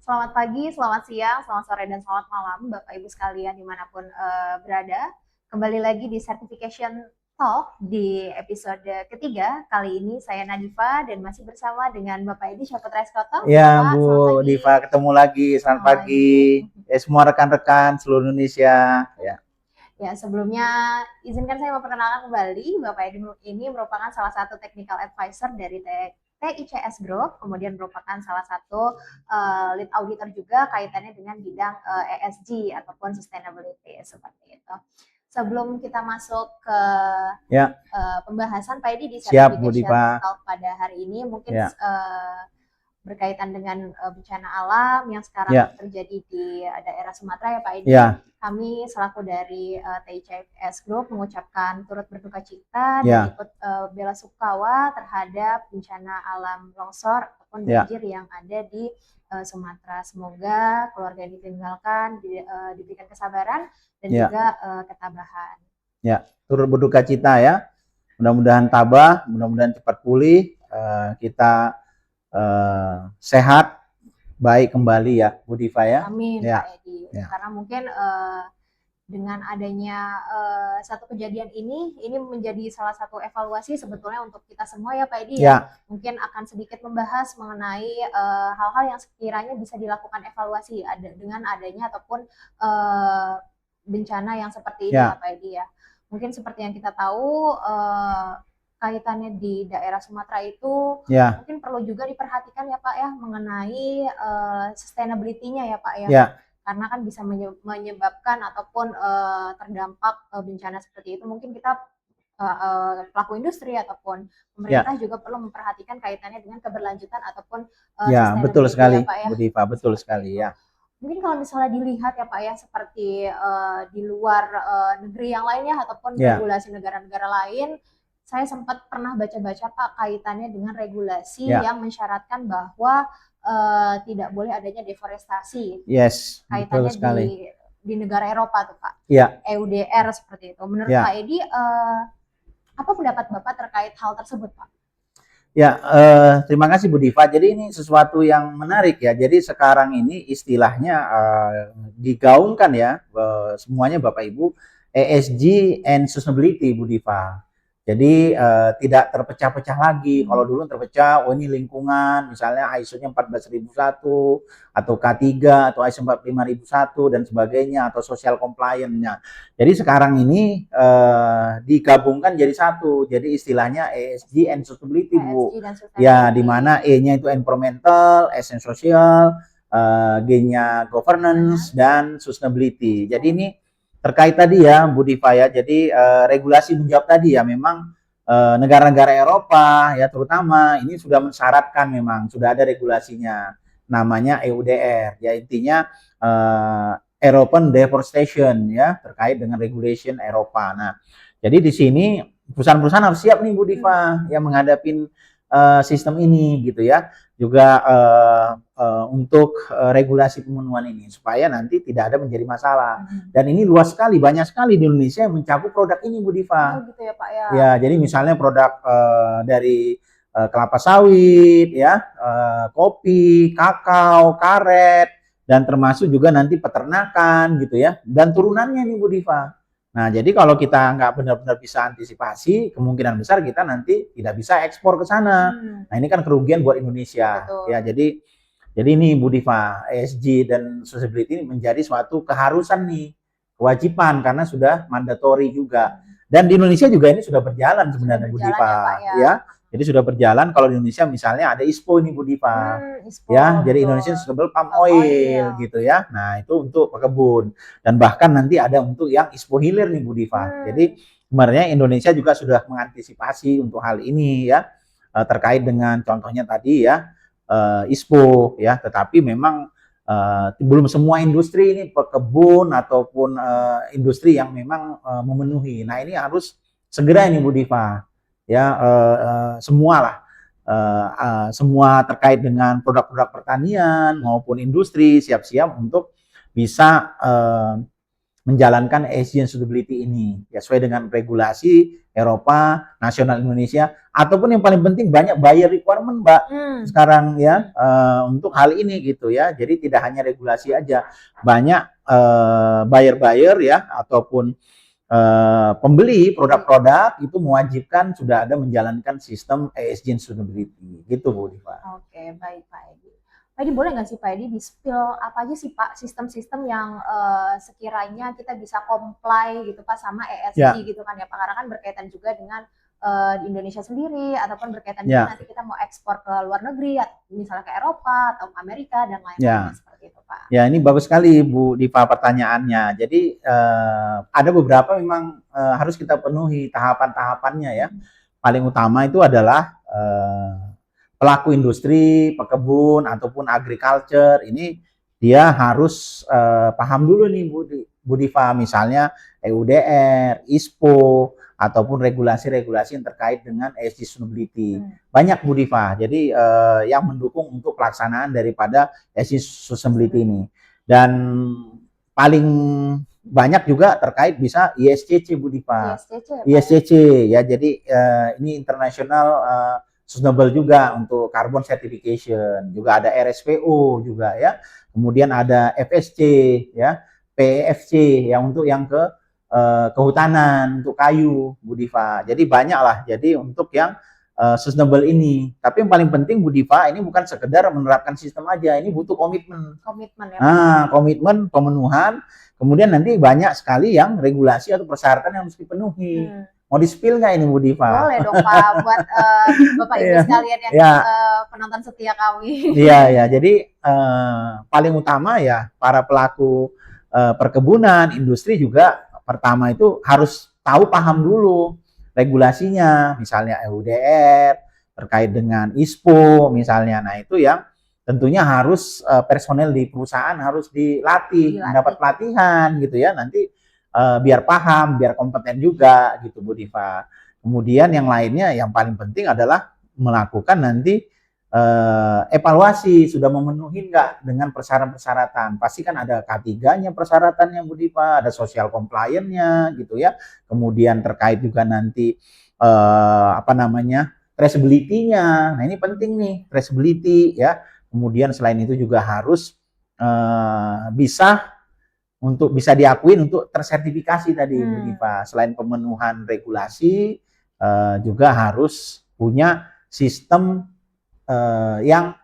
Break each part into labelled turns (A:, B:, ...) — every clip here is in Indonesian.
A: Selamat pagi, selamat siang, selamat sore, dan selamat malam Bapak Ibu sekalian dimanapun berada. Kembali lagi di Certification Talk di episode ketiga. Kali ini saya Nadifa dan masih bersama dengan Bapak Edi Syaputra Eskoto.
B: Ya,
A: Bapak,
B: Bu
A: selamat pagi.
B: Diva, ketemu lagi. Selamat pagi. Semua rekan-rekan seluruh Indonesia. Ya.
A: Ya, sebelumnya izinkan saya memperkenalkan kembali Bapak Edi ini merupakan salah satu technical advisor dari TICS Group, kemudian merupakan salah satu lead auditor juga kaitannya dengan bidang ESG ataupun sustainability seperti itu. Sebelum kita masuk ke pembahasan Pak Edi di Certification Talk pada hari ini, mungkin berkaitan dengan bencana alam yang sekarang terjadi di daerah Sumatera ya Pak Edi. Kami selaku dari TICS Group mengucapkan turut berduka cita dan ikut bela sungkawa terhadap bencana alam longsor ataupun banjir yang ada di Sumatera. Semoga keluarga yang ditinggalkan diberikan kesabaran dan juga ketabahan.
B: Ya, turut berduka cita ya. Mudah-mudahan tabah, mudah-mudahan cepat pulih. Kita sehat, baik kembali ya, Bu Diva ya.
A: Amin, Pak Edi. Karena mungkin dengan adanya satu kejadian ini menjadi salah satu evaluasi sebetulnya untuk kita semua ya Pak Edi ya. Mungkin akan sedikit membahas mengenai hal-hal yang sekiranya bisa dilakukan evaluasi dengan adanya ataupun bencana yang seperti ini ya Pak Edi ya. Mungkin seperti yang kita tahu kaitannya di daerah Sumatera itu mungkin perlu juga diperhatikan ya Pak ya mengenai sustainability-nya ya Pak ya. Karena kan bisa menyebabkan ataupun terdampak bencana seperti itu. Mungkin kita pelaku industri ataupun pemerintah juga perlu memperhatikan kaitannya dengan keberlanjutan ataupun
B: sustainability betul sekali ya Pak ya. Bu Diva, betul sekali ya.
A: Mungkin kalau misalnya dilihat ya Pak ya seperti di luar negeri yang lainnya ataupun regulasi negara-negara lain, saya sempat pernah baca-baca Pak kaitannya dengan regulasi yang mensyaratkan bahwa tidak boleh adanya deforestasi. Kaitannya di negara Eropa tuh Pak. EUDR seperti itu. Menurut Pak Edi, apa pendapat Bapak terkait hal tersebut Pak?
B: Ya, terima kasih Bu Diva. Jadi ini sesuatu yang menarik ya. Jadi sekarang ini istilahnya digaungkan ya, semuanya Bapak Ibu, ESG and sustainability Bu Diva. Jadi tidak terpecah-pecah lagi. Kalau dulu terpecah, oh ini lingkungan, misalnya ISO-nya 14001 atau K3 atau ISO 45001 dan sebagainya atau social compliance-nya. Jadi sekarang ini digabungkan jadi satu. Jadi istilahnya ESG and sustainability Bu. Ya, di mana E-nya itu environmental, S-nya social, G-nya governance dan sustainability. Jadi ini terkait tadi ya Bu Diva ya, jadi regulasi menjawab tadi ya, memang negara-negara Eropa ya terutama ini sudah mensyaratkan, memang sudah ada regulasinya namanya EUDR ya, intinya European Deforestation ya, terkait dengan regulation Eropa. Nah, jadi di sini perusahaan-perusahaan harus siap nih Bu Diva yang menghadapi sistem ini gitu ya, juga untuk regulasi pemenuhan ini supaya nanti tidak ada menjadi masalah. Dan ini luas sekali, banyak sekali di Indonesia yang mencakup produk ini Bu Diva.
A: Gitu ya Pak ya.
B: Ya, jadi misalnya produk dari kelapa sawit ya, kopi, kakao, karet, dan termasuk juga nanti peternakan gitu ya, dan turunannya nih Bu Diva. Nah, jadi kalau kita nggak benar-benar bisa antisipasi, kemungkinan besar kita nanti tidak bisa ekspor ke sana. Nah, ini kan kerugian buat Indonesia.
A: Betul.
B: Ya, jadi ini Bu Diva, ESG dan sustainability ini menjadi suatu keharusan nih, kewajiban karena sudah mandatori juga. Dan di Indonesia juga ini sudah berjalan sebenarnya Bu Diva. Ya. Jadi sudah berjalan. Kalau di Indonesia misalnya ada ISPO nih Bu Diva. Ya, jadi Indonesia Sustainable Palm Oil gitu ya. Nah, itu untuk pekebun. Dan bahkan nanti ada untuk yang ISPO hilir nih Bu Diva. Jadi sebenarnya Indonesia juga sudah mengantisipasi untuk hal ini ya. Terkait dengan contohnya tadi ya, ISPO ya, tetapi memang belum semua industri ini, pekebun ataupun industri yang memang memenuhi. Nah, ini harus segera ini Bu Diva ya, semualah semua terkait dengan produk-produk pertanian maupun industri siap-siap untuk bisa menjalankan ESG and sustainability ini ya sesuai dengan regulasi Eropa, nasional Indonesia, ataupun yang paling penting banyak buyer requirement, Mbak, sekarang ya untuk hal ini gitu ya. Jadi tidak hanya regulasi aja, banyak buyer-buyer ya ataupun pembeli produk-produk itu mewajibkan sudah ada menjalankan sistem ESG and sustainability gitu Bu Diva.
A: Oke, baik Pak Edi. Pak Edi boleh nggak sih Pak Edi di-spill apa aja sih Pak sistem-sistem yang sekiranya kita bisa comply gitu Pak sama ESG gitu kan ya Pak, karena kan berkaitan juga dengan di Indonesia sendiri ataupun berkaitan juga nanti kita mau ekspor ke luar negeri misalnya ke Eropa atau ke Amerika dan lain-lain seperti itu Pak.
B: Ya, ini bagus sekali Bu Diva pertanyaannya. Jadi ada beberapa memang harus kita penuhi tahapan-tahapannya ya. Paling utama itu adalah pelaku industri, pekebun ataupun agriculture ini dia harus paham dulu nih Bu Diva, misalnya EUDR, ISPO ataupun regulasi-regulasi yang terkait dengan ESG sustainability. Banyak Bu Diva. Jadi yang mendukung untuk pelaksanaan daripada ESG sustainability ini. Dan paling banyak juga terkait bisa ISCC Bu Diva. ISCC ya. Jadi ini international sustainable juga untuk carbon certification, juga ada RSPO juga ya. Kemudian ada FSC ya, PEFC yang untuk yang kehutanan, untuk kayu Bu Diva. Jadi banyak lah. Jadi untuk yang sustainable ini. Tapi yang paling penting Bu Diva, ini bukan sekedar menerapkan sistem aja, ini butuh komitmen.
A: Komitmen ya.
B: Komitmen pemenuhan. Kemudian nanti banyak sekali yang regulasi atau persyaratan yang harus dipenuhi. Mau di-spill nggak ini Bu Diva?
A: Boleh dong Pak, buat Bapak Ibu sekalian yang penonton setia kami.
B: Iya ya, jadi paling utama ya para pelaku perkebunan, industri juga pertama itu harus tahu paham dulu regulasinya, misalnya EUDR terkait dengan ISPO misalnya. Nah itu yang tentunya harus personel di perusahaan harus dilatih, mendapat pelatihan gitu ya, nanti biar paham, biar kompeten juga gitu Bu Diva. Kemudian yang lainnya yang paling penting adalah melakukan nanti evaluasi sudah memenuhi nggak dengan persyaratan-persyaratan. Pasti kan ada K3-nya persyaratannya Bu Diva, ada social compliance-nya gitu ya. Kemudian terkait juga nanti traceability-nya. Nah, ini penting nih, traceability ya. Kemudian selain itu juga harus bisa diakuin untuk tersertifikasi tadi Bu Diva. Selain pemenuhan regulasi juga harus punya sistem yang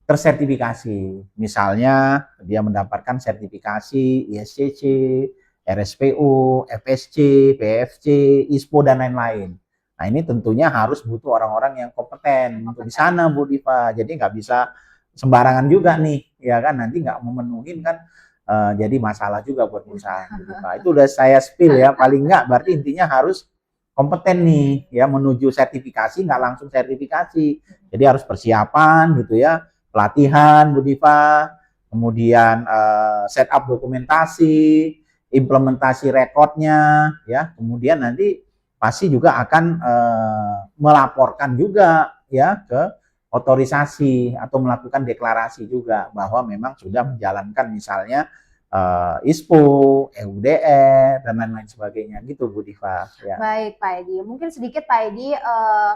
B: tersertifikasi. Misalnya dia mendapatkan sertifikasi ISCC, RSPO, FSC, PFC, ISPO dan lain-lain. Nah, ini tentunya harus butuh orang-orang yang kompeten untuk di sana Bu Diva. Jadi nggak bisa sembarangan juga nih, ya kan, nanti nggak memenuhi kan jadi masalah juga buat perusahaan Bu Diva. Itu udah saya spill ya, paling nggak berarti intinya harus kompeten nih ya menuju sertifikasi, nggak langsung sertifikasi. Jadi harus persiapan gitu ya, pelatihan Bu Diva, kemudian setup dokumentasi, implementasi rekodnya ya, kemudian nanti pasti juga akan melaporkan juga ya ke otorisasi atau melakukan deklarasi juga bahwa memang sudah menjalankan misalnya ISPO, EUDR dan lain-lain sebagainya gitu Bu Diva. Ya.
A: Baik Pak Edi, mungkin sedikit Pak Edi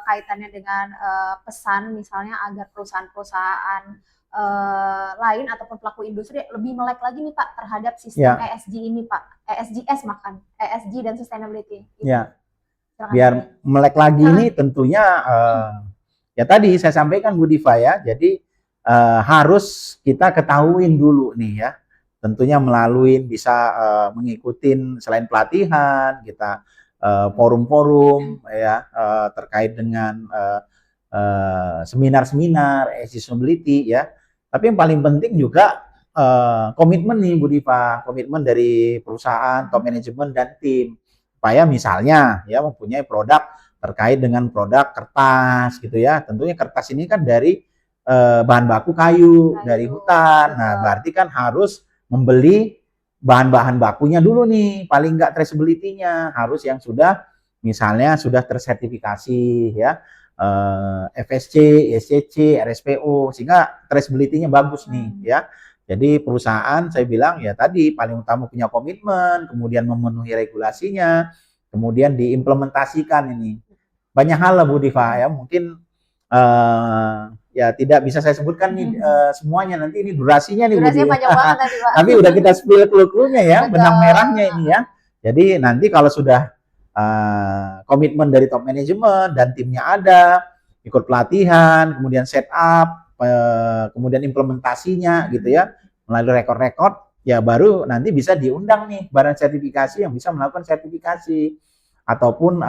A: kaitannya dengan pesan misalnya agar perusahaan-perusahaan lain ataupun pelaku industri lebih melek lagi nih Pak terhadap sistem ESG ini Pak, ESGS makan, ESG dan sustainability. Gitu.
B: Ya, biar melek lagi ini tentunya ya tadi saya sampaikan Bu Diva ya, jadi harus kita ketahuin dulu nih ya, tentunya melalui bisa mengikuti selain pelatihan kita forum-forum ya terkait dengan seminar-seminar ESG sustainability ya. Tapi yang paling penting juga komitmen nih Bu Diva, komitmen dari perusahaan, top manajemen dan tim supaya misalnya ya mempunyai produk terkait dengan produk kertas gitu ya. Tentunya kertas ini kan dari bahan baku kayu, dari hutan. Nah, berarti kan harus membeli bahan-bahan bakunya dulu nih, paling nggak traceability-nya harus yang sudah misalnya sudah tersertifikasi ya, FSC, ISCC, RSPO, sehingga traceability-nya bagus nih ya. Jadi perusahaan saya bilang ya tadi paling utama punya komitmen, kemudian memenuhi regulasinya, kemudian diimplementasikan ini. Banyak hal lah Bu Diva ya, mungkin ya tidak bisa saya sebutkan nih semuanya, nanti ini durasinya nih Bu
A: Durasinya
B: Diva.
A: panjang banget nanti Pak.
B: Tapi udah kita spill clue-cluenya ya,
A: Betul.
B: benang merahnya ini ya. Jadi nanti kalau sudah komitmen dari top manajemen dan timnya ada, ikut pelatihan, kemudian set up, kemudian implementasinya gitu ya, melalui rekor-rekor, ya baru nanti bisa diundang nih badan sertifikasi yang bisa melakukan sertifikasi. Ataupun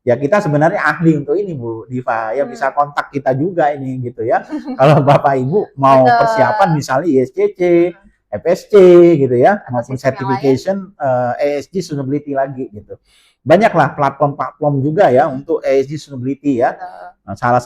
B: ya kita sebenarnya ahli untuk ini Bu Diva, ya bisa kontak kita juga ini gitu ya. Kalau Bapak Ibu mau
A: Betul.
B: persiapan misalnya ISCC, FSC gitu ya,
A: Atau
B: maupun
A: sistem yang
B: certification ESG sustainability lagi gitu. Banyaklah platform-platform juga ya untuk ESG sustainability ya. Nah, salah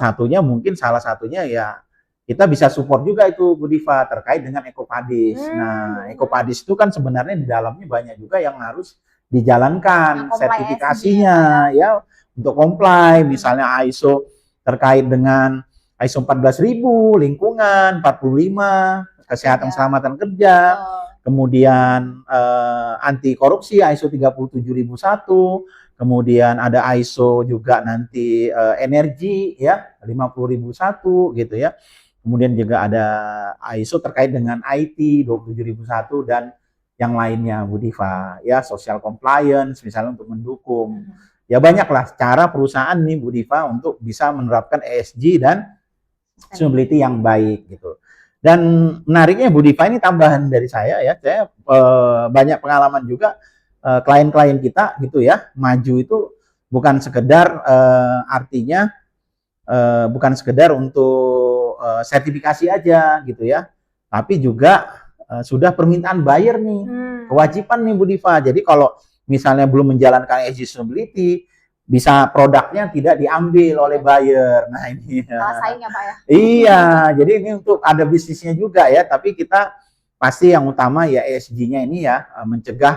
B: satunya ya kita bisa support juga itu Bu Diva terkait dengan EcoPadis. Nah, EcoPadis itu kan sebenarnya di dalamnya banyak juga yang harus dijalankan
A: Yang
B: sertifikasinya ya untuk comply, misalnya ISO terkait dengan ISO 14.000 lingkungan, 45 kesehatan keselamatan kerja, kemudian anti korupsi ISO 37.001, kemudian ada ISO juga nanti energi ya 50.001 gitu ya. Kemudian juga ada ISO terkait dengan IT 27.001 dan yang lainnya Bu Diva ya, social compliance misalnya untuk mendukung. Ya banyaklah cara perusahaan nih Bu Diva untuk bisa menerapkan ESG dan sustainability yang baik gitu. Dan menariknya Bu Diva ini tambahan dari saya ya, saya banyak pengalaman juga klien-klien kita gitu ya, maju itu bukan sekedar artinya bukan sekedar untuk sertifikasi aja gitu ya, tapi juga sudah permintaan buyer nih, kewajiban nih Bu Diva. Jadi kalau misalnya belum menjalankan ESG sustainability, bisa produknya tidak diambil oleh buyer. Nah ini
A: saing ya Pak ya.
B: Iya, jadi ini untuk ada bisnisnya juga ya, tapi kita pasti yang utama ya ESG-nya ini ya mencegah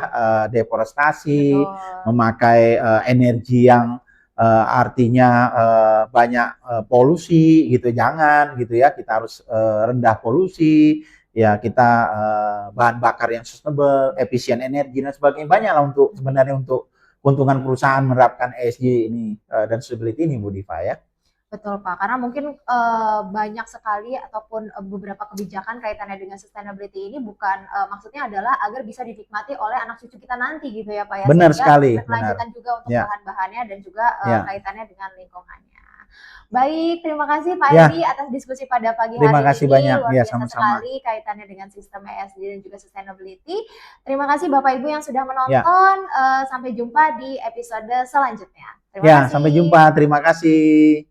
B: deforestasi, memakai energi yang artinya banyak polusi gitu, jangan gitu ya, kita harus rendah polusi, ya kita bahan bakar yang sustainable, efisien energi dan sebagainya, banyak lah untuk sebenarnya untuk keuntungan perusahaan menerapkan ESG ini dan sustainability ini Bu Diva ya.
A: Betul Pak, karena mungkin banyak sekali ataupun beberapa kebijakan kaitannya dengan sustainability ini bukan maksudnya adalah agar bisa dinikmati oleh anak cucu kita nanti gitu ya Pak ya.
B: Benar sekali.
A: Berkelanjutan juga untuk
B: ya.
A: bahan-bahannya dan juga kaitannya dengan lingkungannya. Baik, terima kasih Pak
B: Ya.
A: Edi atas diskusi pada pagi
B: Terima
A: hari
B: kasih
A: ini.
B: banyak.
A: Luar
B: Ya,
A: biasa
B: sama-sama.
A: sekali kaitannya dengan sistem ESG dan juga sustainability. Terima kasih Bapak Ibu yang sudah menonton. Sampai jumpa di episode selanjutnya. Terima kasih.
B: Sampai jumpa. Terima kasih.